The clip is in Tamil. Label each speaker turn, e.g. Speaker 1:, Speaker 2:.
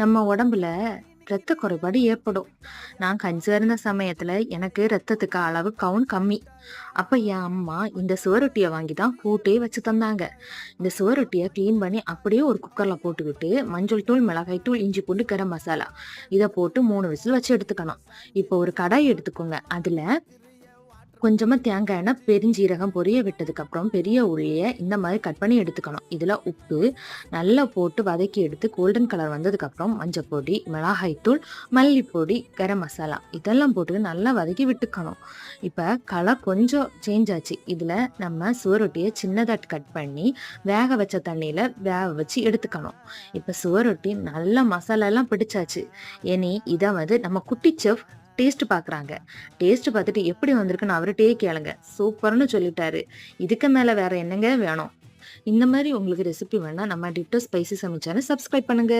Speaker 1: நம்ம உடம்புல இரத்த குறைபாடு ஏற்படும். நான் கன்சீவா இருந்த சமயத்துல எனக்கு ரத்தத்துக்கு அளவு கவுண்ட் கம்மி. அப்ப என் அம்மா இந்த சுவரொட்டிய வாங்கி தான் கூட்டே வச்சு தந்தாங்க. இந்த சுவரொட்டிய கிளீன் பண்ணி அப்படியே ஒரு குக்கர்ல போட்டுக்கிட்டு, மஞ்சள் தூள், மிளகாய் தூள், இஞ்சி பூண்டு, கரம் மசாலா இத போட்டு 3 விசில் வச்சு எடுத்துக்கணும். இப்போ ஒரு கடாய் எடுத்துக்கோங்க. அதுல கொஞ்சமா தேங்காய் எண்ணெய், பெருஞ்சீரகம் பொரிய விட்டதுக்கு அப்புறம் பெரிய உள்ளிய இந்த மாதிரி கட் பண்ணி எடுத்துக்கணும். இதுல உப்பு நல்லா போட்டு வதக்கி எடுத்து கோல்டன் கலர் வந்ததுக்கு அப்புறம் மஞ்சள் பொடி, மிளகாய் தூள், மல்லிப்பொடி, கரம் மசாலா இதெல்லாம் போட்டு நல்லா வதக்கி விட்டுக்கணும். இப்ப கலர் கொஞ்சம் சேஞ்ச் ஆச்சு. இதுல நம்ம சுவரொட்டியை சின்னதாட்டு கட் பண்ணி வேக வச்ச தண்ணியில வேக வச்சு எடுத்துக்கணும். இப்ப சுவரொட்டி நல்லா மசாலா எல்லாம் பிடிச்சாச்சு. இனி இதை நம்ம குட்டி செஃப் டேஸ்ட் பாக்குறாங்க. டேஸ்ட் பார்த்துட்டு எப்படி வந்திருக்குன்னு அவர்கிட்டயே கேளுங்க. சூப்பர்னு சொல்லிட்டாரு. இதுக்கு மேல வேற என்னங்க வேணும்? இந்த மாதிரி உங்களுக்கு ரெசிபி வேணா நம்ம டிட்டோ ஸ்பைசி சமைச்சாலும் சப்ஸ்கிரைப் பண்ணுங்க.